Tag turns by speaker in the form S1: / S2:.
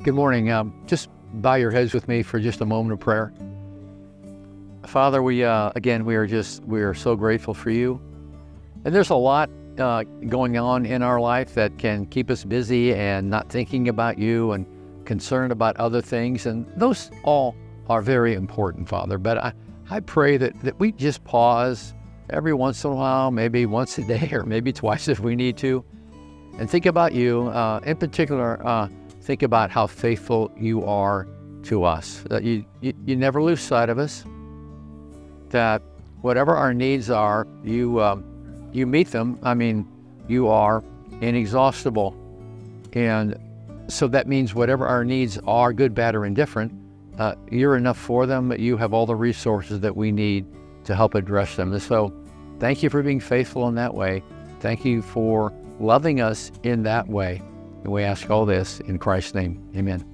S1: Good morning. Just bow your heads with me for just a moment of prayer. Father, we are so grateful for you. And there's a lot going on in our life that can keep us busy and not thinking about you and concerned about other things. And those all are very important, Father. But I pray that we just pause every once in a while, maybe once a day or maybe twice if we need to, and think about you. In particular, think about how faithful you are to us, that you never lose sight of us, that whatever our needs are, you meet them. I mean, you are inexhaustible. And so that means whatever our needs are, good, bad, or indifferent, you're enough for them. You have all the resources that we need to help address them. And so thank you for being faithful in that way. Thank you for loving us in that way. And we ask all this in Christ's name. Amen.